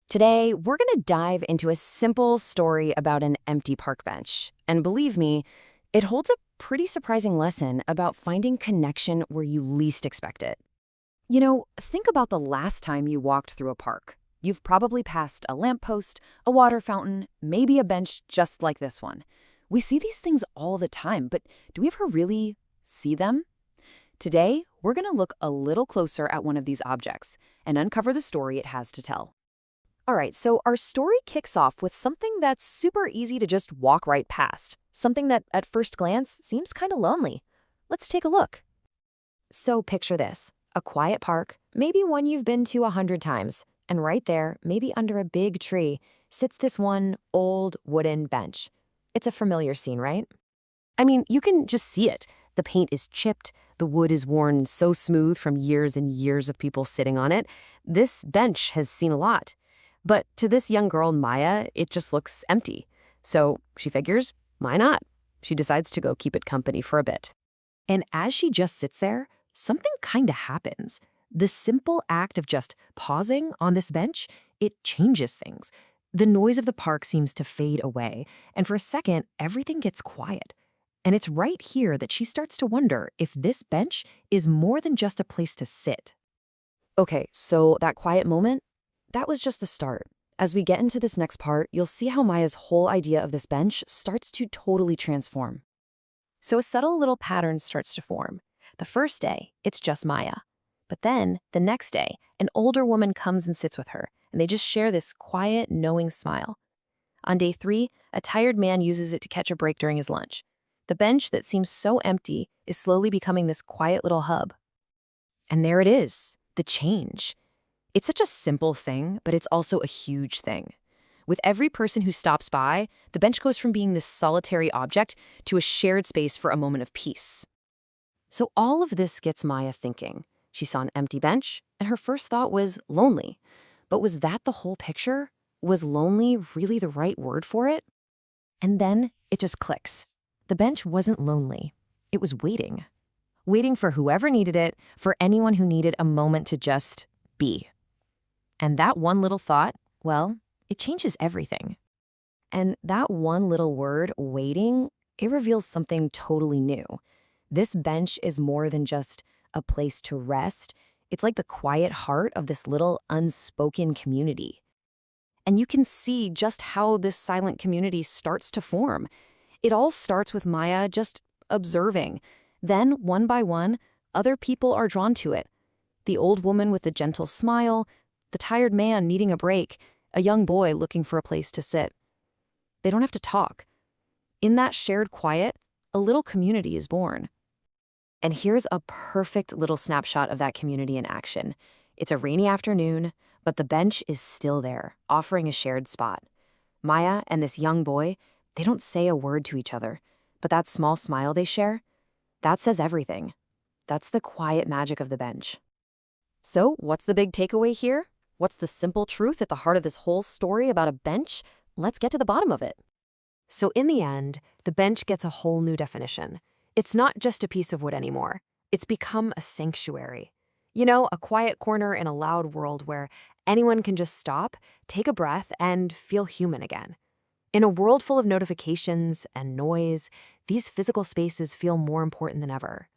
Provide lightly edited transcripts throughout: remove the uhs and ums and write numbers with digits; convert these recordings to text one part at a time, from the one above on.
Today, we're going to dive into a simple story about an empty park bench. And believe me, it holds a pretty surprising lesson about finding connection where you least expect it. Think about the last time you walked through a park. You've probably passed a lamppost, a water fountain, maybe a bench just like this one. We see these things all the time, but do we ever really see them? Today, we're going to look a little closer at one of these objects and uncover the story it has to tell. All right, so our story kicks off with something that's super easy to just walk right past, something that at first glance seems kind of lonely. Let's take a look. So picture this, a quiet park, maybe one you've been to 100 times, and right there, maybe under a big tree, sits this one old wooden bench. It's a familiar scene, right? I mean, you can just see it. The paint is chipped, the wood is worn so smooth from years and years of people sitting on it. This bench has seen a lot. But to this young girl, Maya, it just looks empty. So she figures, why not? She decides to go keep it company for a bit. And as she just sits there, something kind of happens. The simple act of just pausing on this bench, it changes things. The noise of the park seems to fade away, and for a second, everything gets quiet. And it's right here that she starts to wonder if this bench is more than just a place to sit. Okay, so that quiet moment, that was just the start. As we get into this next part, you'll see how Maya's whole idea of this bench starts to totally transform. So a subtle little pattern starts to form. The first day, it's just Maya. But then, the next day, an older woman comes and sits with her, and they just share this quiet, knowing smile. On day 3, a tired man uses it to catch a break during his lunch. The bench that seems so empty is slowly becoming this quiet little hub. And there it is, the change. It's such a simple thing, but it's also a huge thing. With every person who stops by, the bench goes from being this solitary object to a shared space for a moment of peace. So all of this gets Maya thinking. She saw an empty bench, and her first thought was lonely. But was that the whole picture? Was lonely really the right word for it? And then it just clicks. The bench wasn't lonely. It was waiting. Waiting for whoever needed it, for anyone who needed a moment to just be. And that one little thought, well, it changes everything. And that one little word, waiting, it reveals something totally new. This bench is more than just a place to rest. It's like the quiet heart of this little unspoken community. And you can see just how this silent community starts to form. It all starts with Maya just observing. Then, one by one, other people are drawn to it. The old woman with the gentle smile, the tired man needing a break, a young boy looking for a place to sit. They don't have to talk. In that shared quiet, a little community is born. And here's a perfect little snapshot of that community in action. It's a rainy afternoon, but the bench is still there, offering a shared spot. Maya and this young boy, they don't say a word to each other, but that small smile they share, that says everything. That's the quiet magic of the bench. So, what's the big takeaway here? What's the simple truth at the heart of this whole story about a bench? Let's get to the bottom of it. So in the end, the bench gets a whole new definition. It's not just a piece of wood anymore. It's become a sanctuary. A quiet corner in a loud world where anyone can just stop, take a breath, and feel human again. In a world full of notifications and noise, these physical spaces feel more important than ever.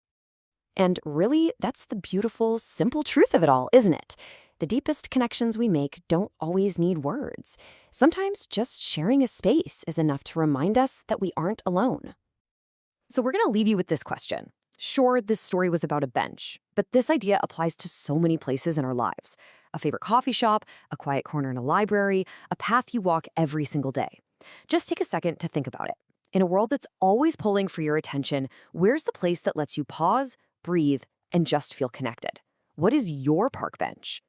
And really, that's the beautiful, simple truth of it all, isn't it? The deepest connections we make don't always need words. Sometimes just sharing a space is enough to remind us that we aren't alone. So we're going to leave you with this question. Sure, this story was about a bench, but this idea applies to so many places in our lives. A favorite coffee shop, a quiet corner in a library, a path you walk every single day. Just take a second to think about it. In a world that's always pulling for your attention, where's the place that lets you pause, breathe, and just feel connected? What is your park bench?